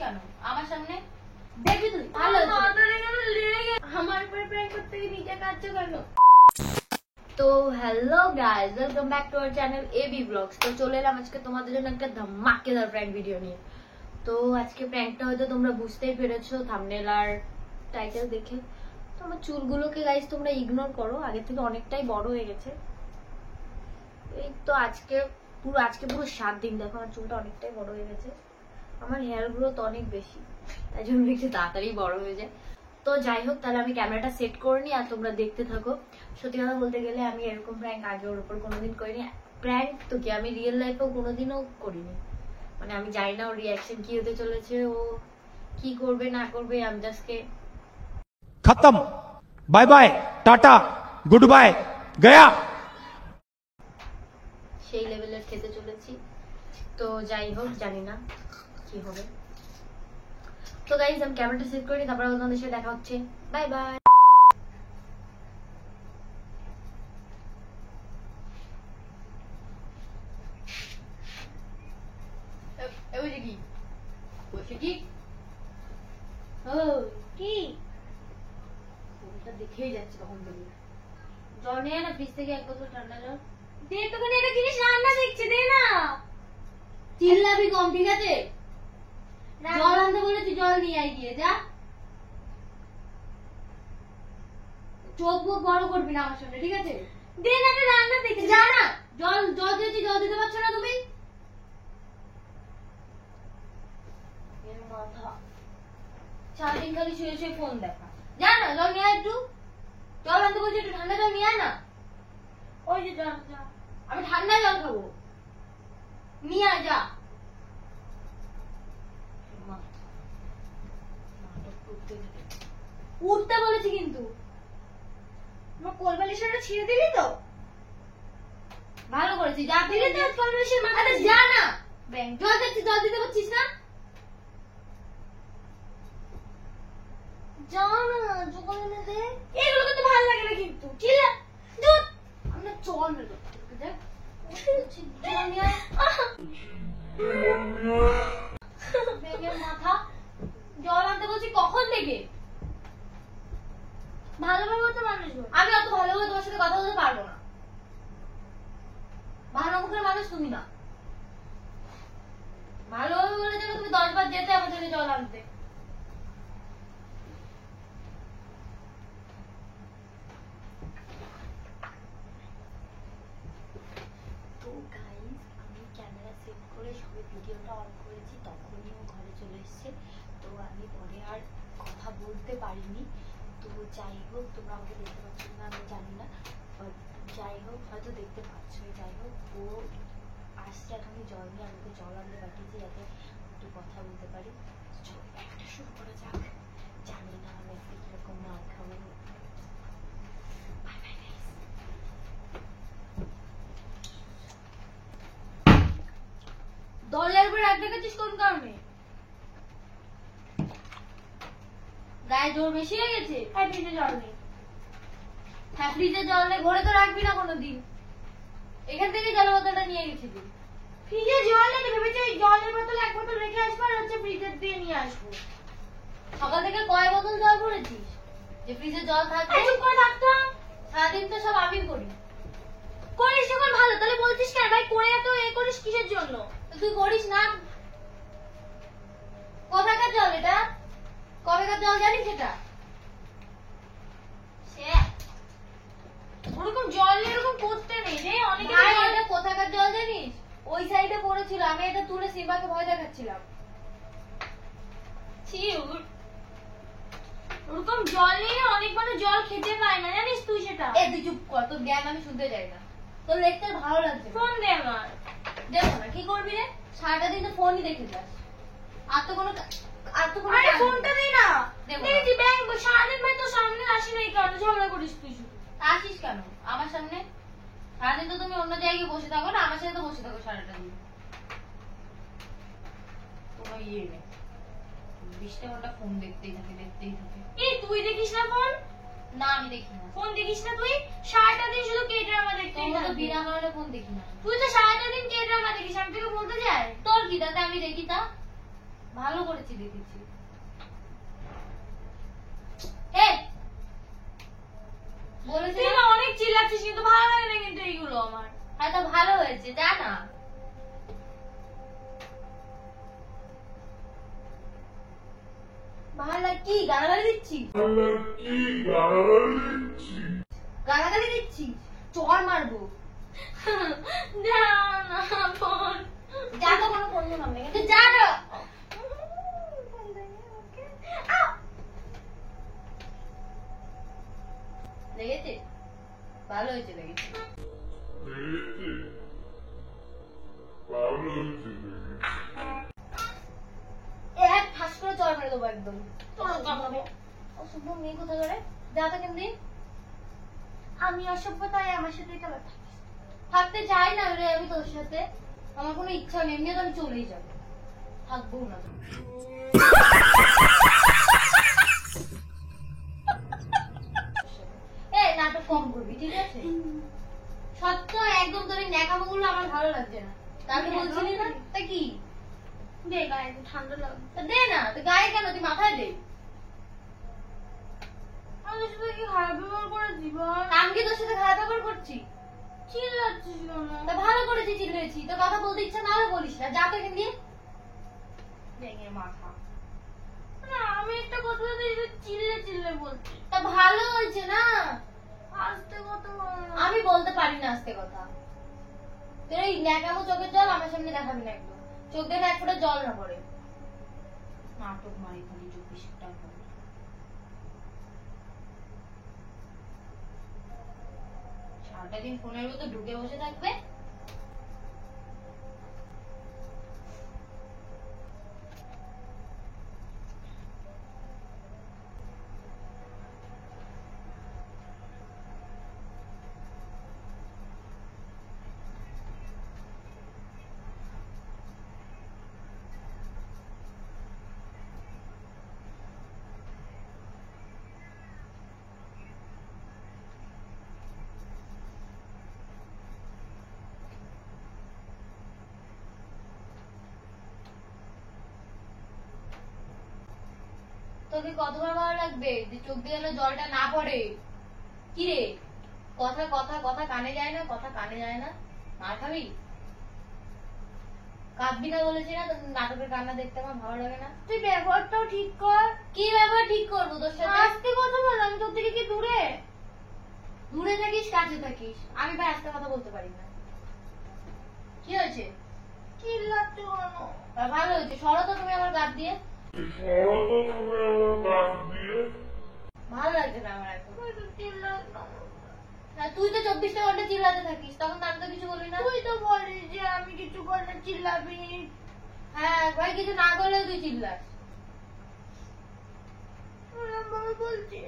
কেন আমার সামনে? দেখবি তুই ভালো আমার উপরে প্র্যাঙ্ক করতে গিয়ে নিজে কাটছো কেন? তো hello guys, welcome back to our channel AB blogs. তো চলে এলাম আজকে তোমাদের জন্য একটা ধামাকেদার প্র্যাঙ্ক ভিডিও নিয়ে। তো আজকে প্র্যাঙ্কটা হয়তো তোমরা বুঝতেই পেরেছো থাম্বনেল আর টাইটেল দেখে। তো আমার চুলগুলোকে গাইস তোমরা ইগনোর করো, আগে থেকে অনেকটাই বড় হয়ে গেছে। এই তো আজকে পুরো 7 দিন দেখো আমার চুলটা অনেকটাই বড় হয়ে গেছে। আমার হেয়ার গ্রোথ অনেক বেশি, তাই জন্য একটু তাড়াতাড়ি বড় হয়ে যায়। তো যাই হোক, তাহলে আমি ক্যামেরাটা সেট করে নিই আর তোমরা দেখতে থাকো। সত্যি কথা বলতে গেলে আমি এরকম প্র্যাঙ্ক আগে ওর উপর কোনোদিন করিনি। প্র্যাঙ্ক তো কি, আমি রিয়েল লাইফেও কোনোদিনও করিনি। মানে আমি জানি না ওর রিয়াকশন কি হতে চলেছে, ও কি করবে না করবে। আমি জাস্ট खत्म, bye bye, tata, goodbye, गया। সেই লেভেলের খেতে চলেছি। তো যাই হোক, জানি না কি হবে। তো গাইজ আমি ক্যামেরাটা সেট করি, তারপর তোমাদের সাথে দেখা হচ্ছে। Bye bye. কি বসে কি কি দেখেই যাচ্ছে তখন বলি জল নিয়ে না ফ্রিজ থেকে এক বোতল ঠান্ডা জল দে। একটুখানি একটা জিনিস রান্না দেখছে, দে না। চিল্লাবি কম, ঠিক আছে? জল আনতে বলেছি, জল নিয়ে আই গিয়ে যা। চোখ মুখ বড় করবি না আমার সামনে, ঠিক আছে? দে না, একটা রান্না দেখছে, যা না। জল জল দিয়েছি, জল দিতে পারছো না তুমি? মাথা সারাদিন খালি শুয়ে শুয়ে ফোন দেখা। যা না, জল নিয়ে আয় একটু। জল আনতে বলছি, একটু ঠান্ডা জল নিয়ে আয় না। ওই যে জল, আমি ঠান্ডা জল খাবো, নিয়ে আয় যা। উঠতে বলেছি কিন্তু। আমার কোলবালিশটা ছিঁড়ে দিলি তো? ভালো করেছি, যা দিলি তো কোলবালিশের মাথাটা। যা না, ব্যাং জল দিচ্ছি, জল দিতে পারছিস না? যা না, জল এনে দে। এগুলো কিন্তু ভালো লাগে না কিন্তু। চিল্লা দুধ আমরা চল মেরে করতে দেখ। মাথা জল আনতে বলছি কখন থেকে? ভালোভাবে তো মানুষ, আমি অত ভালোভাবে তোমার সাথে কথা বলতে পারবো না। ভালো মুখের মানুষ তুমি না। ভালোভাবে বলে যাবে তুমি 10 বার যেতে আমার জন্য জল আনতে। তো গাইস আমি ক্যামেরা সেট করে সবে ভিডিওটা অন করেছি, তখনই ও ঘরে চলে এসেছে। তো আমি পরে আর কথা বলতে পারিনি। তো যাই হোক, তোমরা আমাকে দেখতে পাচ্ছ না আমি জানি না, যাই হোক হয়তো দেখতে পাচ্ছ। যাই হোক, ও আসছে, এখন আমি জল নিয়ে আমাকে জল আনতে পাঠিয়েছি যাতে একটু কথা বলতে পারি। চলো একটা শুরু করা যাক। জানি না আমি একটা কিরকম মার খাবো। Bye bye guys. দরজার উপর রাখ দেখাচ্ছিস কোন কারণে? গায়ে জোর বেশি হয়ে গেছে। ফ্রিজে জল নেই। হ্যাঁ ফ্রিজে জল নেই, ঘরে তো রাখবি না কোনোদিন। এখান থেকে জলের বোতলটা নিয়ে গেছিলি। ফ্রিজে জল নেই, ভেবেছি জলের বোতল এক বোতল রেখে আসবো আর হচ্ছে ফ্রিজের দিয়ে নিয়ে আসবো। সকাল থেকে কয় বোতল জল ভরেছিস যে ফ্রিজে জল থাকবে? চুপ করে থাকতাম, সারাদিন তো সব আমি করি। করিস যখন ভালো, তাহলে বলছিস কেন ভাই? করে এত এ করিস কিসের জন্য? তুই করিস না। কোথাকার জল এটা? কবেকার জল জানিস এটা? ওরকম জল এরকম করতে নেই রে। অনেকে এটা কোথাকার জল জানিস? ওই সাইডে পড়েছিল, আমি এটা তুলে সিম্বাকে ভয় দেখাচ্ছিলাম। ওরকম জল নিয়ে অনেক মানুষ জল খেতে পায় না, জানিস তুই সেটা? এ তুই চুপ কর, তোর জ্ঞান আমি শুনতে চাই না। তোর দেখতে ভালো লাগছে। ফোন দে আমার। দেখো না, কি করবি রে? সারাটা দিন তো ফোনই দেখে যাস। আর তো কোনো আরে ফোনটা দে না। দেখি ব্যাংক সারাদিন ভাই তোর সামনে আসি না, এই কারণে ঝগড়া করিস তুই। শুধু আসিস কেন আমার সামনে? সারাদিন তো তুমি অন্য জায়গায় বসে থাকো না, আমার সাথে তো বসে থাকো সারাটা দিন। তোমার ইয়ে নেই, 20টা ঘন্টা ফোন দেখতেই থাকে। এই তুই দেখিস না ফোন? না আমি দেখি না। ফোন দেখিস না তুই? সারাটা দিন শুধু কে ড্রামা দেখতেই থাকি। বিনা কারণে ফোন দেখি না। তুই তো সারাটা দিন কে ড্রামা দেখিস, আমি তোকে বলতে যাই? তোর কি তাতে আমি দেখি তা? ভালো করেছি দেখেছি। বলেছি না অনেক চিল্লাচ্ছিস, কিন্তু ভালো লাগে না কিন্তু এইগুলো আমার। হ্যাঁ তো ভালো হয়েছে, যা না। ভালো কি গালাগালি দিচ্ছি? গালাগালি দিচ্ছি, চড় মারবো। যা না বোন, যা তো কোনো বন্ধু নামে, কিন্তু যা না। লেগেছে? ভালো হয়েছে লেগেছে। এক ঠাস করে চড় মেরে দেবো একদম। অসভ্য মেয়ে কোথায় করে, যা তো কেমনি। আমি অসভ্য, তাই আমার সাথে এটা থাকতে চাই না রে আমি তোর সাথে। আমার কোনো ইচ্ছা নেই, এমনি তো আমি চলেই যাবো, থাকবো না। নাটক কম করবি ঠিক আছে? সত্য একদম তোর ন্যাকামোগুলো আমার ভালো লাগছে না। তাহলে বলছিলি না তা কি? দে গায়ে ঠান্ডা লাগবে, দে না। তো গায়ে কেন, তুই মাথায় দে। আমি তোর সাথে কি খারাপ ব্যবহার করেছি বল? আমি কি তোর সাথে খারাপ ব্যবহার করছি? চিল্লাচ্ছিস কেন? তা ভালো করেছি, চিল্লেছি। তো কথা বলতে ইচ্ছা না হলে বলিস না, যা তো এখান দিয়ে। ভেঙে মাথা। না আমি একটা কথা চিল্লে চিল্লে বলছি। তা ভালো হয়েছে না? আস্তে কথা আমি বলতে পারি না আস্তে কথা। তোর এই ন্যাকামো চোখের জল আমার সামনে দেখাবি না একদম। চোখ দিয়ে এক ফোঁটা জল না পড়ে। নাটক মারি খালি 24 টাকা। সারাটা দিন ফোনের মধ্যে ঢুকে বসে থাকবে। তোকে কতবার ভালো লাগবে যে চোখ দিয়ে যেন জলটা না পড়ে? কি রে, কথা কথা কথা কানে যায় না, কথা কানে যায় না। মার খাবি? কাঁদবি না বলেছি না? তোর নাটকের কান্না দেখতে আমার ভালো লাগে না। তুই ব্যবহারটাও ঠিক কর। কি ব্যবহার ঠিক করবো তোর সাথে? আস্তে কথা বল, আমি তোর থেকে কি দূরে? দূরে থাকিস কাছে থাকিস, আমি ভাই আস্তে কথা বলতে পারি না। কি হয়েছে? চিল্লাচ্ছ কেন? ভালো হয়েছে, সরো তো তুমি আমার গাছ দিয়ে। ভালো লাগছে না আমার এখন। তুই তো 24টা ঘন্টা চিল্লাতে থাকিস, তখন আমি তো কিছু বলি না। তুই তো বলিস যে আমি কিছু করলে চিল্লাবি। হ্যাঁ ভাই, কিছু না করলেও তুই চিল্লাস। বলছি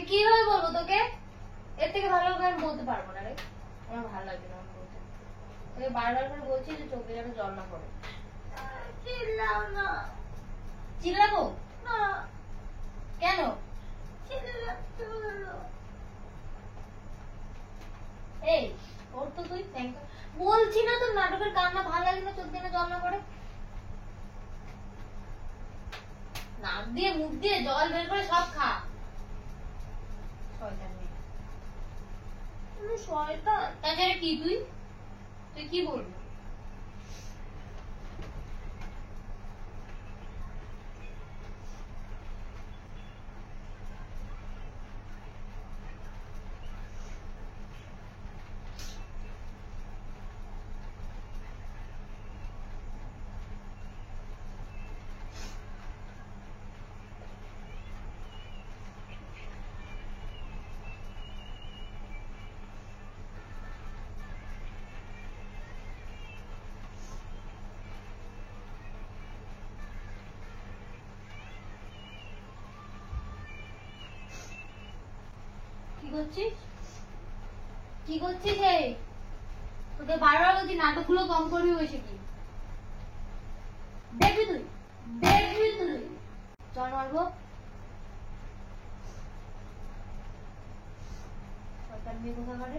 কিভাবে বলবো তোকে? এর থেকে ভালো করে আমি বলতে পারবো না রে, আমার ভালো লাগছে না আমি বলতে। তোকে বারবার করে বলছি যে চোখে যেন জল না পড়ে। চিল্লাও না। চিল্লাবো না কেন? চিল্লাতে হলো। এই ওর তো তুই বলছি না তোর নাটকের কান্না ভালো লাগে না, চোখ দিয়ে জল না পড়ে। নাক দিয়ে মুখ দিয়ে জল বের করে সব খা। শয়তান মেয়ে। শয়তান তাছাড়া কি? তুই তুই কি বলবি? কি করছিস? কি করছিস? এই তোকে বারবার বলছি নাটকগুলো কম করবি বসে কি? দেখবি তুই, দেখবি তুই চল মারবো। সরকার মেয়ে কোথা করে?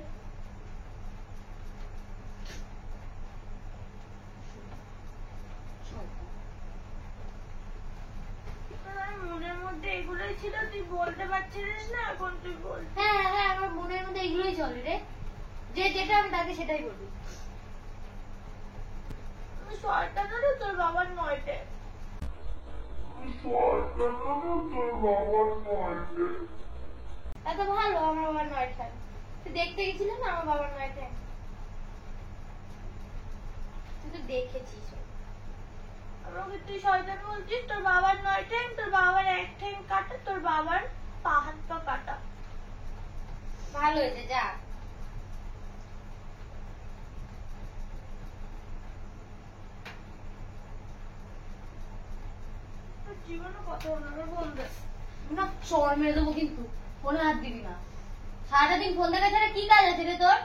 মধ্যে এগুলোই ছিল, তুই বলতে পারছিলিস না, এখন তুই বল। হ্যাঁ হ্যাঁ, আমার মনের মধ্যে এগুলোই চলে রে, যে যেটা আমি তাকে সেটাই বলি। শয়তান হলো তোর বাবার নয়টে। এত ভালো আমার বাবার নয়টা, তুই দেখতে গেছিলি না আমার বাবার নয়টা? তুই তো দেখেছিস। আমাকে তুই শয়তান বলছিস? তোর বাবার 9 ঠ্যাং, তোর বাবার 1 ঠ্যাং কাটা, তোর বাবার পা হাত পা কাটা। ভালো হয়েছে, যা। তোর জীবনে কত হলো বলবে না, চর মেরে দেবো কিন্তু, ফোনে হাত দিবি না। সারাটা দিন ফোন দেখা ছাড়া কি কাজ আছে রে তোর?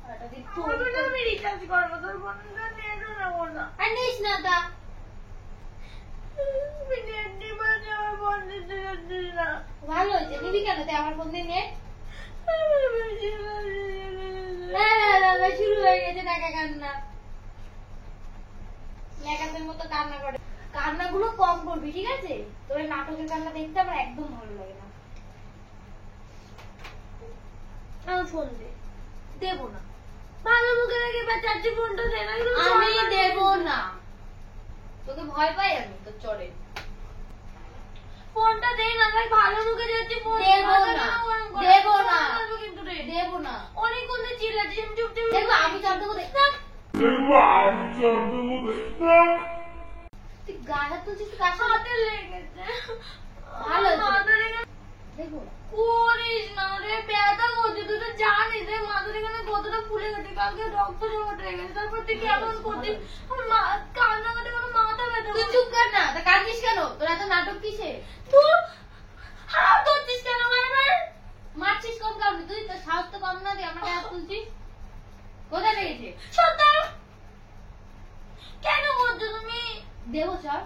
সারাটা দিন ফোন আমি রিচার্জ করবো, তোর ফোনটা নিয়ে না না। আর নিস না তা। ভালো হয়েছে, নিবি কেন তুই আমার ফোন দিয়ে নেট? শুরু হয়ে গেছে টাকা কান্না, লেখাতের মতো কান্না করে। কান্নাগুলো কম করবি, ঠিক আছে? তোর এই নাটকের কান্না দেখতে আমার একদম ভালো লাগে না। আমার ফোন দে। দেবো না, ভালো মুখে রেখে চাচ্ছি ফোনটা দে না। আমি দেবো না, তোকে ভয় পাই আমি তোর চড়ে। ফোনটা দে না ভাই, ভালো মুখে যাচ্ছি ফোন দেবো না, দেবো না, কিন্তু রে দেবো না। অনেকক্ষণ ধরে চিল্লাচ্ছিস, আমি চুপচাপ দেখবো আমি চড় দেবো, দেখ। তুই গায়ে হাত তুলছিস, তুই কার সাথে? হাতে লেগেছে। ভালো হয়েছে। মাথা লেগে দেখবো না। করিস না রে, ব্যথা করছে। তুই তো জানিস রে মাথার এখানে কতটা ফুলে গেছে, কালকে রক্ত জমাট হয়ে গেছে। তারপর তুই কেমন করছিস? আমার কান্নাকাটি কোনো মাথা ব্যথা তুই চুপ কর না, তা কাঁদছিস কেন? তোর এত নাটক কিসে? তুই হাত ধরছিস কেন বারবার? মারছিস কম কারণে, তুই তোর সাহস তো কম না, তুই আমার গায়ে হাত তুলছিস। কোথায় লেগেছে? সত্যি কেন করছো তুমি? দেবো চল,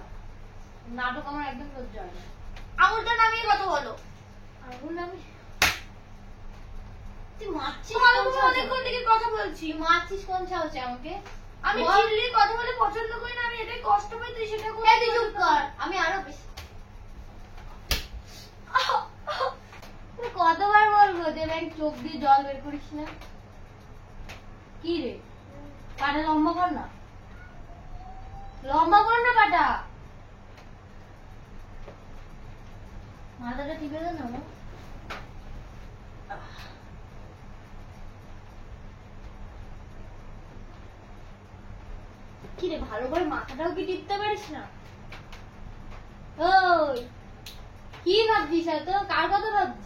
নাটক আমার একদম সহ্য হয় না। আঙুলটা নামিয়ে কথা বলো। আঙুল আমি, তুই মারছিস ভালো কোন করে সাহসে? অনেকক্ষণ থেকে কথা বলছি। তুই মারছিস কোন সাহসে আমাকে? আমি বল। চিল্লিয়ে কথা বলে পছন্দ করি না, আমি এটাই কষ্ট পাই, তুই সেটা করছিস। এই তুই চুপ কর, আমি আরো বেশি। তোকে কতবার বলবো যে ব্যাং চোখ দিয়ে জল বের করিস না? কি রে, পাটা লম্বা কর না, লম্বা কর না পাটা। মাথাটা টিপে দে না আমার। কি রে, ভালো করে মাথাটাও কি টিপতে পারিস না? ওই কি ভাবছিস এত? কার কথা ভাবছিস?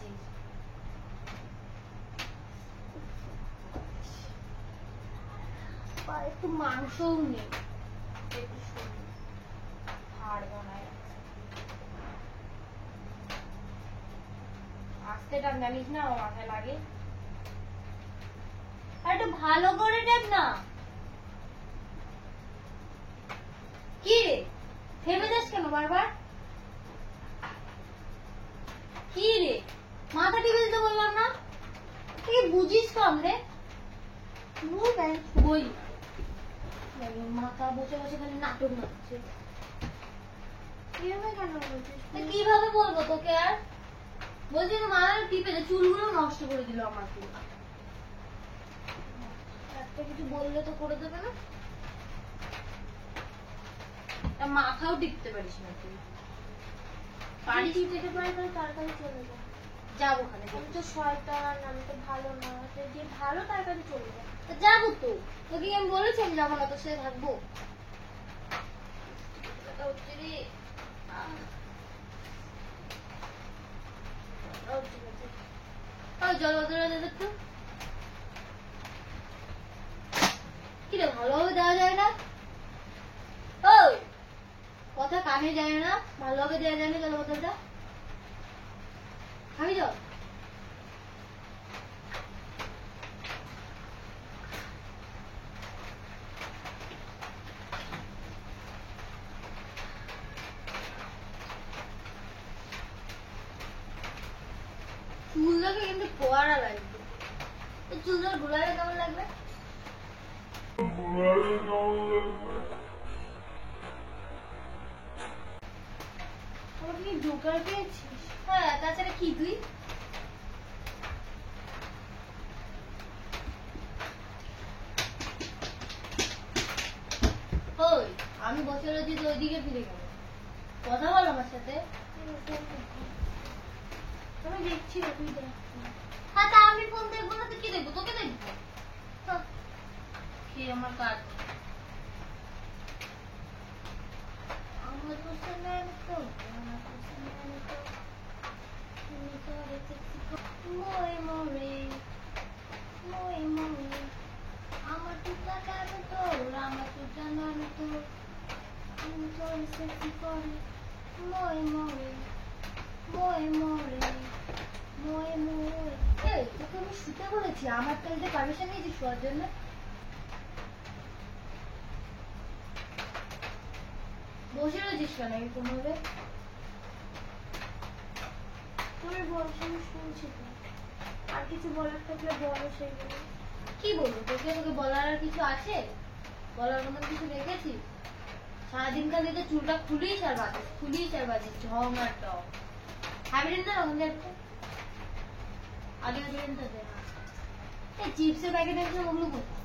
পায়ে একটু মাংসও নেই, একটু শরীর হাড় বানায়। আস্তে টান, জানিস না আমার মাথায় লাগে। আর একটু ভালো করে টান না। কি রে, থেমে যাস কেন বারবার? কি রে, মাথা টিপে দিতে বললাম না? তুই বুঝিস কম রে। বই মাথা বসে বসে খালি নাটক নাচছে। কিভাবে কেন বলছিস? তা কিভাবে বলবো তোকে আর? বলছি তো মাথা টিপে দে, চুলগুলো নষ্ট করে দিল আমাকে। একটা কিছু বললে তো করে দেবে না? তা মাথাও টিপতে পারিস না তুই। পারিস যেতে পারি তাহলে তাড়াতাড়ি চলে যা। যাবো ওখানে। আমি তো শয়তান, আমি তো ভালো না, যে ভালো তাড়াতাড়ি চলে যা। তা যাবো তো, তোকে কি আমি বলেছি আমি যাবো না, তোর সাথে থাকবো? ব্যথা হচ্ছে রে। জল বদলে একটু। কি রে, ভালোভাবে দেওয়া যায় না? ওই কথা কানে যায় না, ভালোভাবে দেওয়া যায় না জল বদলটা? খাবি জল? চুলটাকে কিন্তু ফোয়ারা লাগবে। চুলটা ঘুরালে কেমন লাগবে? আমাকে কি জোকার পেয়েছিস? হ্যাঁ, তাছাড়া কি তুই? ওই, আমি বসে রয়েছি তো ওইদিকে ফিরে গেল। কথা বল আমার সাথে। আমি দেখছি না, তুই দেখ। হ্যাঁ, তা আমি ফোন দেখবো না তো কি দেখবো? তোকে দেখবো। হ্যাঁ, কি আমার কাজ? আমার তো সময় তো, আমার তো সময় তো, তুমি তো রেখে মই মরে, মই মরে, আমার টুকরা কেন তোর, আমার টুকরা নয় তো, তুমি তো রেখে কি করে, মই মরে, মই মরে, মই মরে। এই, তোকে আমি শুতে বলেছি, আমার তাহলে পারমিশন নিয়েছিস শোয়ার জন্য? বসে রয়েছিস কেন এরকম ভাবে? তুমি বলছো, আমি শুনছি তো। আর কিছু বলার থাকলে বলো সেগুলো। কি বলবো তোকে? তোকে বলার আর কিছু আছে? বলার মতন কিছু রেখেছিস? সারাদিন খালি তো চুলটা খুলিস আর বাজিস ঢং আর টং। হ্যাবিটেন না ওখানে একটা আগে হ্যাবিটেনটা দে। এই চিপসের প্যাকেট আছে ওগুলো কোথায়?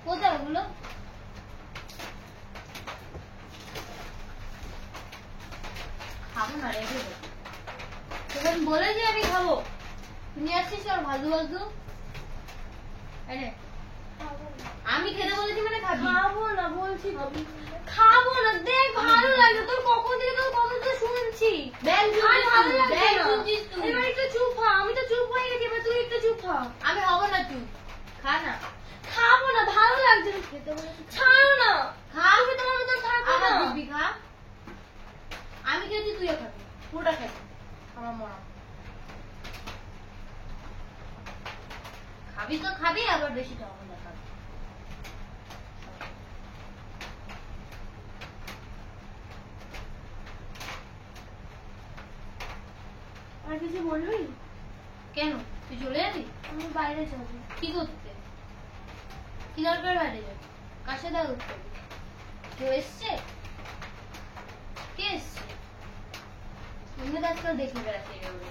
কোথায় ওগুলো? খাবো না, রেখে দেবো। তোকে আমি বলেছি আমি খাবো, তুমি আসছিস আর ফালতু ফালতু। এনে আমি খেতে বলেছি মানে খাবি। খাবো না বলছি তো। খাবো না, দেখ ভালো লাগে তোর, কখন থেকে তোর কথা তো শুনছি। ব্যাগ আর ভালো লাগছে ব্যাগ না। শুনছিস তুই। এবার একটু চুপ হ, আমি তো চুপ হয়ে গেছি, এবার তুই একটু চুপ হ। আমি হবো না চুপ, খা না। খাবো না, ভালো লাগছে না খেতে বলেছি। ছাড়ো না, খা। তুমি তোমার মতো থাকো আমার না। দিবি খা। আমি খেয়েছি তুইও খাবি, পুরোটা খাবি। আমার মরা খাবি তো খাবি, আবার বেশি খাবো না খাবি। আর কিছু বলবি? কেন তুই চলে যাবি? আমি বাইরে যাবো। কি করতে? কি দরকার বাইরে যাবি? কার সাথে দেখা করতে যাবি? কেউ এসছে? কে এসছে? তুমি তো আজকাল দেখে বেড়াচ্ছি এগুলো।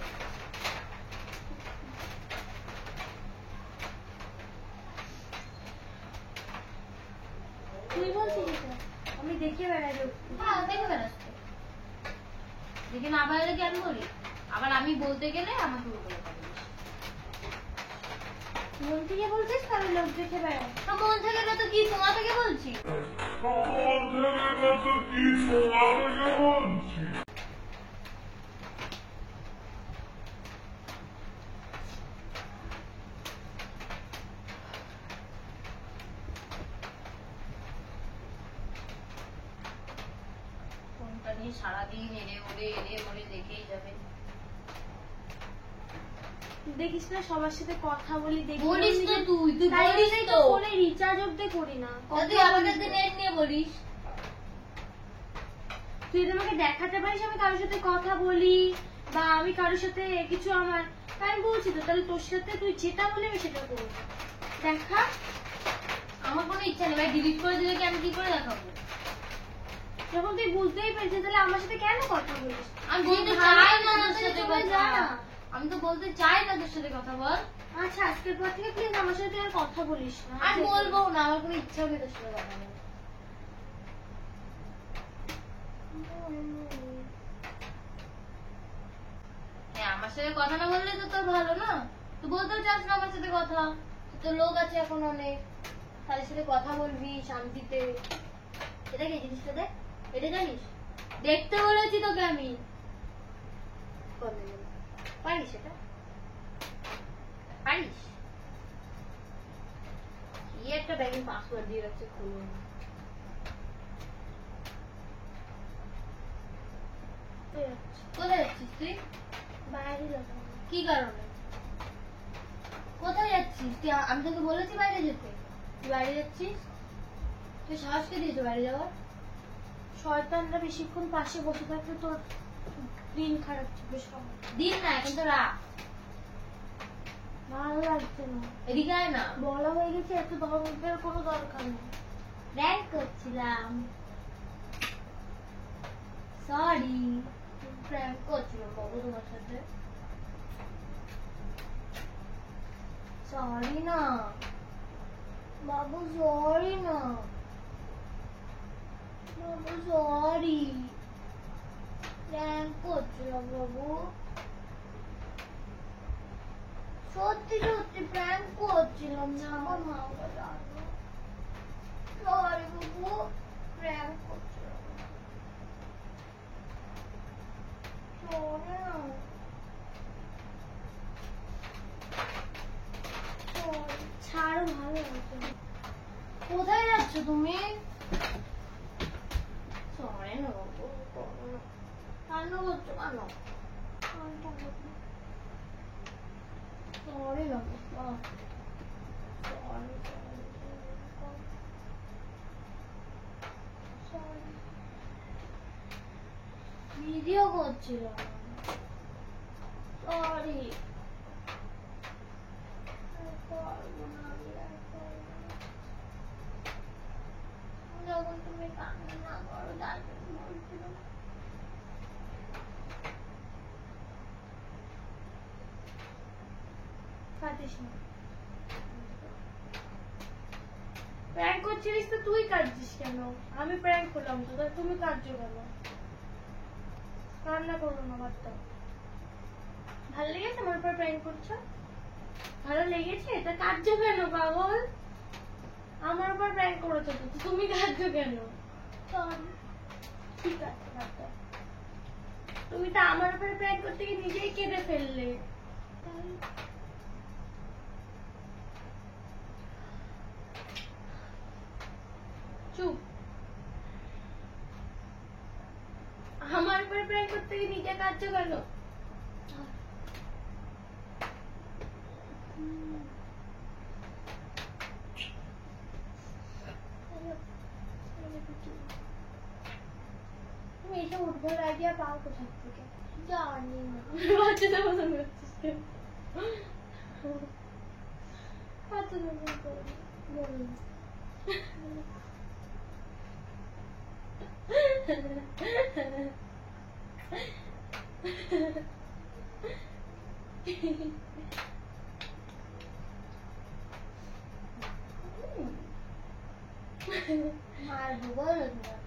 তুই বলছিস এটা? আমি দেখে বেড়াই লোক। হ্যাঁ, দেখে বেড়াচ্ছে। দেখে না বেড়ালে কি আমি বলি? আবার আমি বলতে গেলে আমাকে বলে পারিস। মন থেকে বলছিস তাহলে লোক দেখে বেড়াই। তো মন থেকে না তো কি, তোমার থেকে বলছি। ফোনটা নিয়ে সারাদিন এড়ে ওড়ে দেখেই যাবে। দেখিস না সবার সাথে কথা বলি, দেখি বলিস তো তুই তাই বলিস জন্যই তো। ফোনে রিচার্জ অব্দি করি না। তুই আমার কাছে নেট নিয়ে বলিস। তুই যদি আমাকে দেখাতে পারিস আমি কারোর সাথে কথা বলি বা আমি কারোর সাথে কিছু আমার, আমি বলছি তো, তাহলে তোর সাথে তুই যেটা বলি আমি সেটা করবো। দেখা, আমার কোনো ইচ্ছা নেই ভাই, ডিলিট করে দিলে কি আমি কি করে দেখাবো? যখন তুই বুঝতেই পেরেছিস তাহলে আমার সাথে কেন কথা বলিস? আমি বলতে যে ভালো চাই না লাগে তোর তাহলে সাথে চলে যা কথা। না। আমি তো বলতে চাই না তোর সাথে কথা বল। আচ্ছা, আজকের পর থেকে প্লিজ আমার সাথে আর কথা বলিস না। আমি বলবো না, আমার কোনো ইচ্ছা নেই তোর সাথে কথা বলার। হ্যাঁ, আমার সাথে কথা না বললে তো তোর ভালো না। তুই বলতেও চাস না আমার সাথে কথা। তোর লোক আছে এখন অনেক, তাদের সাথে কথা বলবি শান্তিতে। এটা কি জিনিসটা দেখ, এটা জানিস? দেখতে বলেছি তোকে আমি। পারিস এটা? পারিস? কি একটা ব্যাগের পাসওয়ার্ড দিয়ে রাখছে, খুলুন। কোথায় যাচ্ছিস তুই? বাইরে যাবো। কি কারণে? কোথায় যাচ্ছিস তুই? আমি তোকে বলেছি বাইরে যেতে, তুই বাইরে যাচ্ছিস? তুই সাহসকে দিয়েছো বাইরে যাওয়ার? শয়তানরা বেশিক্ষণ পাশে বসে থাকলে তোর দিন খারাপ চলবে সব। দিন না, এখন তো রাত। ভালো লাগছে না। এদিকে আয় না। বলা হয়ে গেছে এত ধর্মের কোনো দরকার নেই। র্যাঙ্ক করছিলাম। সরি, প্র্যাঙ্ক করছিলাম বাবু তোমার সাথে। সরি না বাবু, সরি না বাবু, সরি। প্র্যাঙ্ক করছিলাম বাবু, সত্যি সত্যি প্র্যাঙ্ক করছিলাম না। আমার মা বাবা সরি বাবু, প্র্যাঙ্ক করছিলাম না। সরি না, ছাড়ো, ভালো লাগছে না। কোথায় যাচ্ছ তুমি? সরি না বাবু, কান্না করছো কেন? সরি না বাবা, সরি। ভিডিও করছিলাম, সরি। যখন তুমি কান্না না করো তার জন্য বলছিলাম। প্র্যাঙ্ক করছিলিস তো তুই কাঁদছিস কেন? আমি প্র্যাঙ্ক করলাম তো, তাই তুমি কাঁদছো কেন? কান্না করো না বাচ্চা। ভালো লেগেছে আমার উপর প্র্যাঙ্ক করছো? ভালো লেগেছে? তা কাঁদছো কেন পাগল? আমার উপর প্র্যাঙ্ক করেছো তো, তুমি কাঁদছো কেন? ঠিক আছে বাচ্চা, তুমি তো আমার উপর প্র্যাঙ্ক করতে গিয়ে নিজেই কেঁদে ফেললে। চুপ। আমার উপর প্র্যাঙ্ক করতে গিয়ে নিজে কাঁদছো কেন? তুমি এসব উদ্ভট আইডিয়া পাও কোথা থেকে? জানি না। বাচ্চাদের মতন করছিস কেন? বাচ্চাদের মতন করো না, বলুন। মারবো বলো তোমাকে।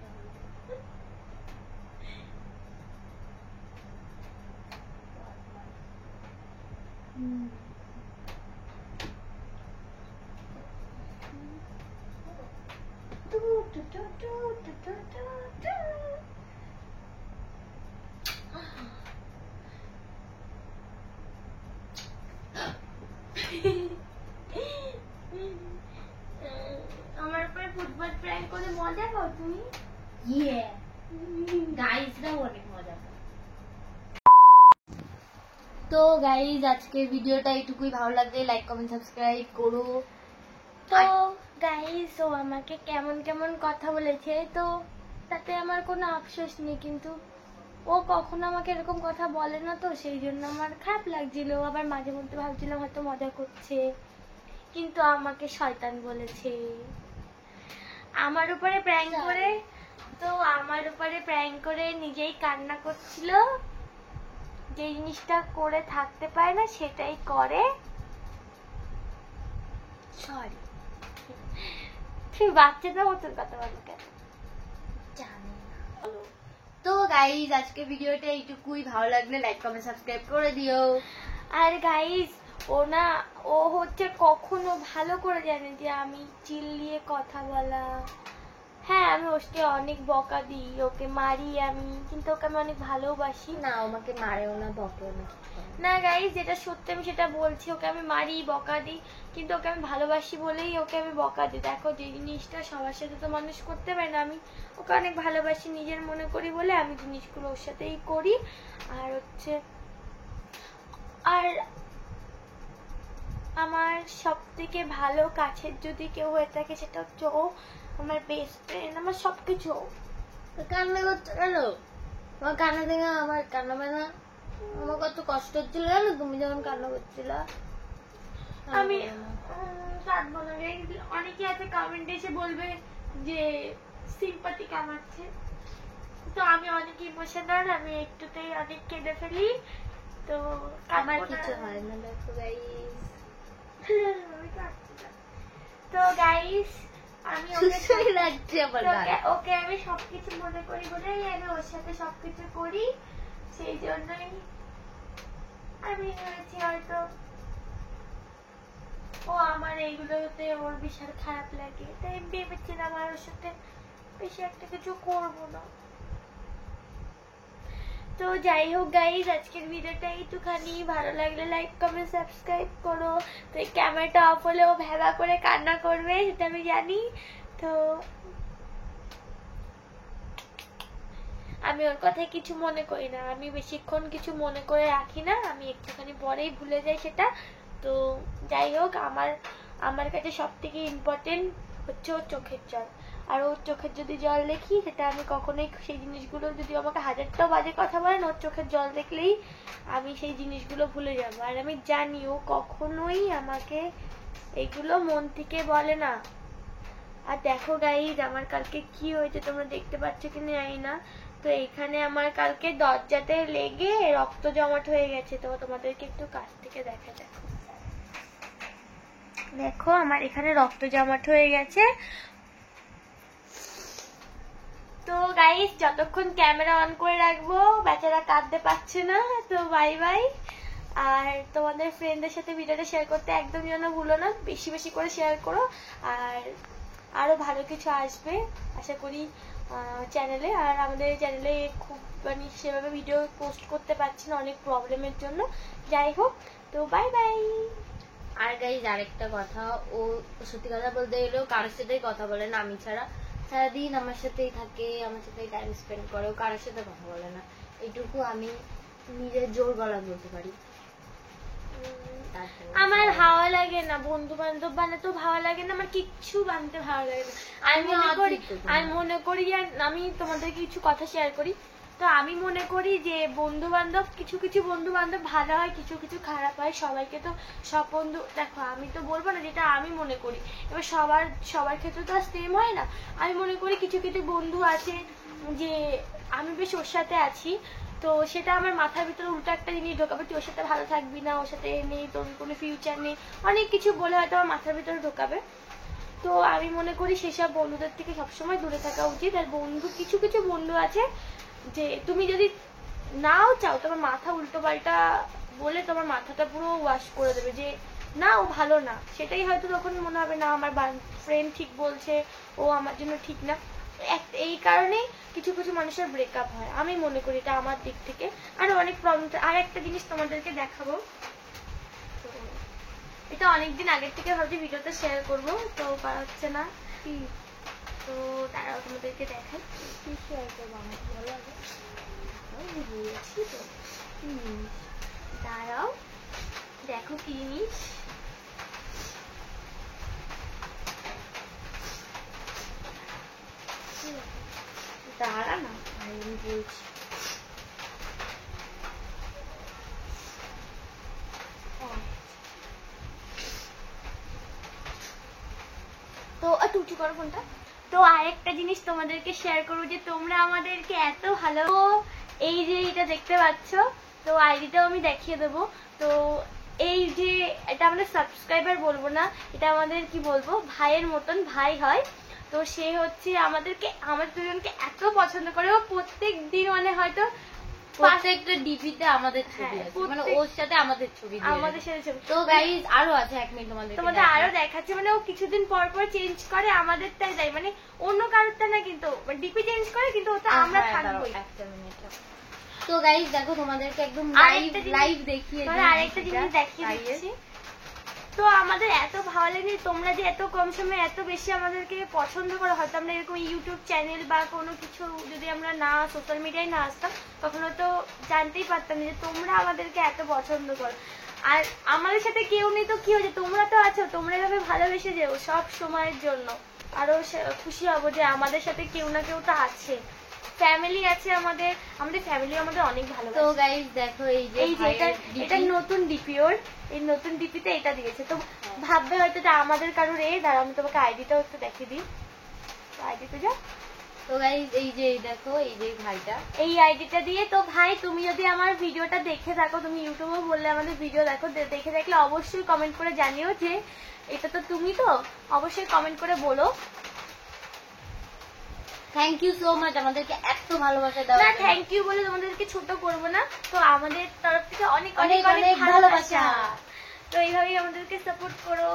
আমার উপরে ফুটবল প্র্যাঙ্ক করে মজা পাও তুমি? ইয়ে গাইসরা অনেক মজা পায়। তো গাইজ আজকের ভিডিওটা এইটুকুই। ভালো লাগলে লাইক কমেন্ট সাবস্ক্রাইব করো। তো গাইজ ও আমাকে কেমন কেমন কথা বলেছে, তো তাতে আমার কোনো আফসোস নেই, কিন্তু ও কখনো আমাকে এরকম কথা বলে না, তো সেই জন্য আমার খারাপ লাগছিল। আবার মাঝে মধ্যে ভাবছিলাম হয়তো মজা করছে, কিন্তু আমাকে শয়তান বলেছে। আমার উপরে প্র্যাঙ্ক করে, তো আমার উপরে প্র্যাঙ্ক করে নিজেই কান্না করছিল। যে জিনিসটা করে থাকতে পারে না সেটাই করে। সরি, তুমি বাচ্চাদের মতন কথা বলো কেন? জানি না। তো গাইজ আজকে ভিডিওটা এইটুকুই। ভালো লাগলে লাইক কমেন্ট সাবস্ক্রাইব করে দিও। আর গাইজ ও হচ্ছে কখনো ভালো করে জানে যে আমি চিল্লিয়ে কথা বলা। হ্যাঁ, আমি ওকে অনেক বকা দিই, ওকে মারি আমি, কিন্তু ওকে আমি অনেক ভালোবাসি। না, আমাকে মারেও না, বকেও না। না গাইজ, যেটা সত্যি আমি সেটা বলছি। ওকে আমি মারি, বকা দিই, কিন্তু ওকে আমি ভালোবাসি বলেই ওকে আমি বকা দিই। দেখো, যে জিনিসটা সবার সাথে তো মানুষ করতে পারে না, আমি ওকে অনেক ভালোবাসি, নিজের মনে করি বলে আমি জিনিসগুলো ওর সাথেই করি। আর হচ্ছে আমার সব থেকে ভালো কাছের যদি কেউ হয়ে থাকে সেটা হচ্ছে ও, আমার বেস্ট ফ্রেন্ড, আমার সবকিছু। কান্না করছো কেন? তোমার কান্না দেখে আমার কান্না পায় না? আমার কত কষ্ট হচ্ছিল জানো তুমি যখন কান্না করছিল। আমি কাঁদবো না। অনেকে আছে কমেন্টে এসে বলবে যে সিম্পাথি কামাচ্ছে, তো আমি অনেক ইমোশনাল, আমি একটুতেই অনেক কেঁদে ফেলি। তো আমার কিছু হয় না, দেখো গাইস। তো গাইস আমি সুন্দর লাগছে আমার গান। ওকে আমি সবকিছু মনে করি বলেই আমি ওর সাথে সবকিছু করি, সেই জন্যই আমি ভেবেছি হয়তো ও আমার এইগুলোতে ওর বিশাল খারাপ লাগে, তাই আমি ভেবেছিলাম আর ওর সাথে বেশি একটা কিছু করবো না। তো যাই হোক গাইজ, আজকের ভিডিওটা একটুখানি, ভালো লাগলে লাইক কমেন্ট সাবস্ক্রাইব করো। তো এই ক্যামেরাটা অফ হলেও ভেবা করে কান্না করবে, সেটা আমি জানি। তো আমি ওর কথায় কিছু মনে করি না, আমি বেশিক্ষণ কিছু মনে করে রাখি না, আমি একটুখানি পরেই ভুলে যাই সেটা। তো যাই হোক, আমার কাছে সব থেকে ইম্পর্টেন্ট হচ্ছে ওর চোখের জল। আর ওর চোখের যদি জল দেখি, সেটা আমি কখনোই সেই জিনিসগুলো, যদি আমাকে হাজারটাও বাজে কথা বলেন, ওর চোখের জল দেখলেই আমি সেই জিনিসগুলো ভুলে যাব। আর আমি জানি ও কখনোই আমাকে এগুলো মন থেকে বলে না। আর দেখো গাইজ, আমার কালকে কি হয়েছে তোমরা দেখতে পাচ্ছ কিনা জানি না। তো এইখানে আমার কালকে দরজাতে লেগে রক্ত জমাট হয়ে গেছে। তো তোমাদেরকে একটু কাছ থেকে দেখা যাক। দেখো আমার এখানে রক্ত জমাট হয়ে গেছে। তো গাইস, যতক্ষণ ক্যামেরা অন করে রাখবো, বেচারা কাঁদতে পারছে না। তো বাই বাই। আর তোমাদের ফ্রেন্ডদের সাথে ভিডিওটা শেয়ার করতে একদম যেন ভুলো না, বেশি বেশি করে শেয়ার করো। আর আরো ভালো কিছু আসবে আশা করি চ্যানেলে। আর আমাদের চ্যানেলে খুব মানে সেভাবে ভিডিও পোস্ট করতে পারছি না অনেক প্রবলেমের জন্য। যাই হোক, তো বাই বাই। আর গাইজ আরেকটা কথা, ও সত্যি কথা বলতে গেলেও কারোর সাথেই কথা বলে না আমি ছাড়া। সারাদিন আমার সাথেই থাকে, আমার সাথেই টাইম স্পেন্ড করে, ও কারোর সাথে কথা বলে না। এইটুকু আমি নিজের জোর গলা বলতে পারি। আমার ভালো লাগে না বন্ধু বান্ধব বানাতে, ভালো লাগে না, আমার কিচ্ছু বানাতে ভালো লাগে না। আমি মনে করি যে আমি তোমাদের কিছু কথা শেয়ার করি। তো আমি মনে করি যে বন্ধু বান্ধব, কিছু কিছু বন্ধু বান্ধব ভালো হয়, কিছু কিছু খারাপ হয়। সবাইকে তো সব বন্ধু, দেখো আমি তো বলবো না যেটা আমি মনে করি, এবার সবার ক্ষেত্রে তো আর সেম হয় না। আমি মনে করি কিছু কিছু বন্ধু আছে যে আমি বেশ ওর সাথে আছি, তো সেটা আমার মাথার ভিতরে উল্টো একটা জিনিস ঢোকাবে, তুই ওর সাথে ভালো থাকবি না, ওর সাথে নেই, তোর কোনো ফিউচার নেই, অনেক কিছু বলে হয়তো আমার মাথার ভিতরে ঢোকাবে। তো আমি মনে করি সেসব বন্ধুদের থেকে সবসময় দূরে থাকা উচিত। আর কিছু কিছু বন্ধু আছে যে তুমি যদি নাও চাও, তোমার মাথা উল্টো পাল্টা বলে তোমার মাথাটা পুরো ওয়াশ করে দেবে, যে না ও ভালো না। সেটাই হয়তো তখন মনে হবে না আমার ফ্রেন্ড ঠিক বলছে, ও আমার জন্য ঠিক না। এই কারণেই কিছু কিছু মানুষের ব্রেকআপ হয়, আমি মনে করি এটা আমার দিক থেকে। আরো অনেক প্রবলেম। আর একটা জিনিস তোমাদেরকে দেখাবো, এটা অনেকদিন আগের থেকে ভাবছি ভিডিওতে শেয়ার করবো, তো পারা হচ্ছে না। তো তারাও তোমাদেরকে দেখাই, কি শেয়ার করবো আমার ভালো লাগে। দাঁড়াও, দেখো কি জিনিস। দাঁড়া না, আমি বলছি। তো টুটি করো ফোনটা। তো আরেকটা জিনিস তোমাদেরকে শেয়ার করবো, যে তোমরা আমাদেরকে এত ভালো, এই যে এটা দেখতে পাচ্ছ, তো আইডিটাও আমি দেখিয়ে দেবো। তো এই যে এটা আমাদের সাবস্ক্রাইবার বলবো না, এটা আমাদের কি বলবো, ভাইয়ের মতন ভাই হয়। তো সে হচ্ছে আমাদের দুজনকে এত পছন্দ করে, ও প্রত্যেক দিন মানে হয়তো প্রত্যেকটা ডিপিতে আমাদের ছবি আছে, মানে ওর সাথে আমাদের ছবি, আমাদের সাথে ছবি। তো গাইজ আরো আছে, এক মিনিট তোমাদের আরো দেখাচ্ছে, মানে ও কিছুদিন পর পর চেঞ্জ করে, আমাদেরটাই দেয়, মানে অন্য কারোরটা না, কিন্তু ডিপি চেঞ্জ করে, কিন্তু ওটা আমরা থাকবোই। একটা মিনিট। তো গাইজ দেখো, তোমাদেরকে একদম লাইভ দেখিয়ে আরেকটা জিনিস দেখিয়ে দিচ্ছি। তো আমাদের এত ভালো লাগে, তোমরা যে এত কম সময়ে এত বেশি আমাদেরকে পছন্দ করো। হয়তো আমরা এরকম ইউটিউব চ্যানেল বা কোনো কিছু যদি আমরা না সোশ্যাল মিডিয়ায় না আসতাম, তখন তো জানতেই পারতাম যে তোমরা আমাদেরকে এত পছন্দ করো। আর আমাদের সাথে কেউ নেই তো কি হয়েছে, তোমরা তো আছো, তোমরা এভাবে ভালোবেসে যেও সব সময়ের জন্য। আরো খুশি হবো যে আমাদের সাথে কেউ না কেউ তো আছে, ফ্যামিলি আছে আমাদের ফ্যামিলি আমাদের অনেক ভালো। তো গাইস দেখো, এই যে এটা নতুন ডিপি, ওর এই নতুন ডিপিতে এটা দিয়েছে। তো ভাববে হয়তো এটা আমাদের কারোর। দাঁড়াও আমি তোমাকে আইডিটাও একটু দেখিয়ে দিই। আইডিতে যা, তো গাইজ এই যে দেখো এই যে ভাইটা, এই আইডিটা দিয়ে। তো ভাই তুমি যদি আমার ভিডিওটা দেখে থাকো, তুমি ইউটিউবে বললে আমাদের ভিডিও দেখো, দেখে থাকলে অবশ্যই কমেন্ট করে জানিও যে এটা তো তুমি, তো অবশ্যই কমেন্ট করে বলো। থ্যাংক ইউ সো মাচ আমাদেরকে এত ভালোবাসা দাও। না থ্যাংক ইউ বলে তোমাদেরকে ছোট করবো না, তো আমাদের তরফ থেকে অনেক অনেক অনেক অনেক অনেক ভালোবাসা। ভালোবাসা। তো এইভাবেই আমাদেরকে সাপোর্ট করো।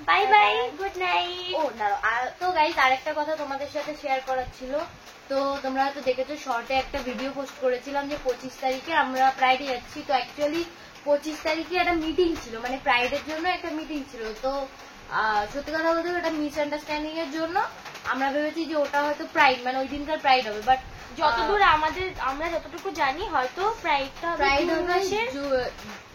Bye bye, good night. ও দাঁড়াও, তো গাইজ আরেকটা কথা তোমাদের সাথে শেয়ার করার ছিল। তো তোমরা হয়তো দেখেছো শর্টে একটা ভিডিও পোস্ট করেছিলাম যে 25 তারিখে আমরা প্রাইডে যাচ্ছি। তো অ্যাকচুয়ালি 25 তারিখে একটা মিটিং ছিল, মানে প্রাইডের জন্য একটা মিটিং ছিল। তো সত্যি কথা বলতে ওটা মিসআন্ডারস্ট্যান্ডিং এর জন্য আমরা ভেবেছি যে ওটা হয়তো প্রাইড, মানে ওই দিনকার প্রাইড হবে, বাট যতদূর আমরা যতটুকু জানি হয়তো প্রাইডটা হবে প্রাইড জুন হবে মাসের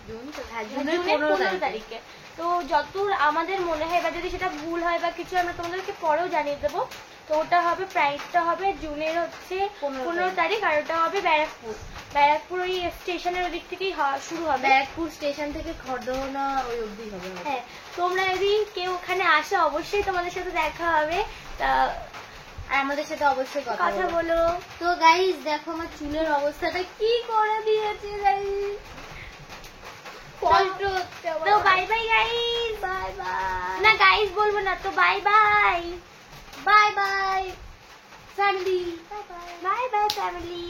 জুনের জুনের 15 15 তারিখে। তো যতদূর আমাদের মনে হয়, বা যদি সেটা ভুল হয় বা কিছু, আমরা তোমাদেরকে পরেও জানিয়ে দেবো। তো ওটা হবে, প্রাইডটা হবে জুনের হচ্ছে 15 তারিখ, আর ওটা হবে ব্যারাকপুর ওই স্টেশনের ওদিক থেকেই শুরু হবে। ব্যারাকপুর স্টেশন থেকে খড়দহনা ওই অবধি হবে। হ্যাঁ, তোমরা যদি কেউ ওখানে আসো অবশ্যই তোমাদের সাথে দেখা হবে। তা আর আমাদের সাথে অবশ্যই কথা কথা বলো। তো গাইজ দেখো আমার চুলের অবস্থাটা কি করে দিয়েছে গাইজ, কষ্ট হচ্ছে আমার। তো bye bye guys. Bye bye, না গাইস বলবো না, তো bye bye. Bye bye family, bye bye family.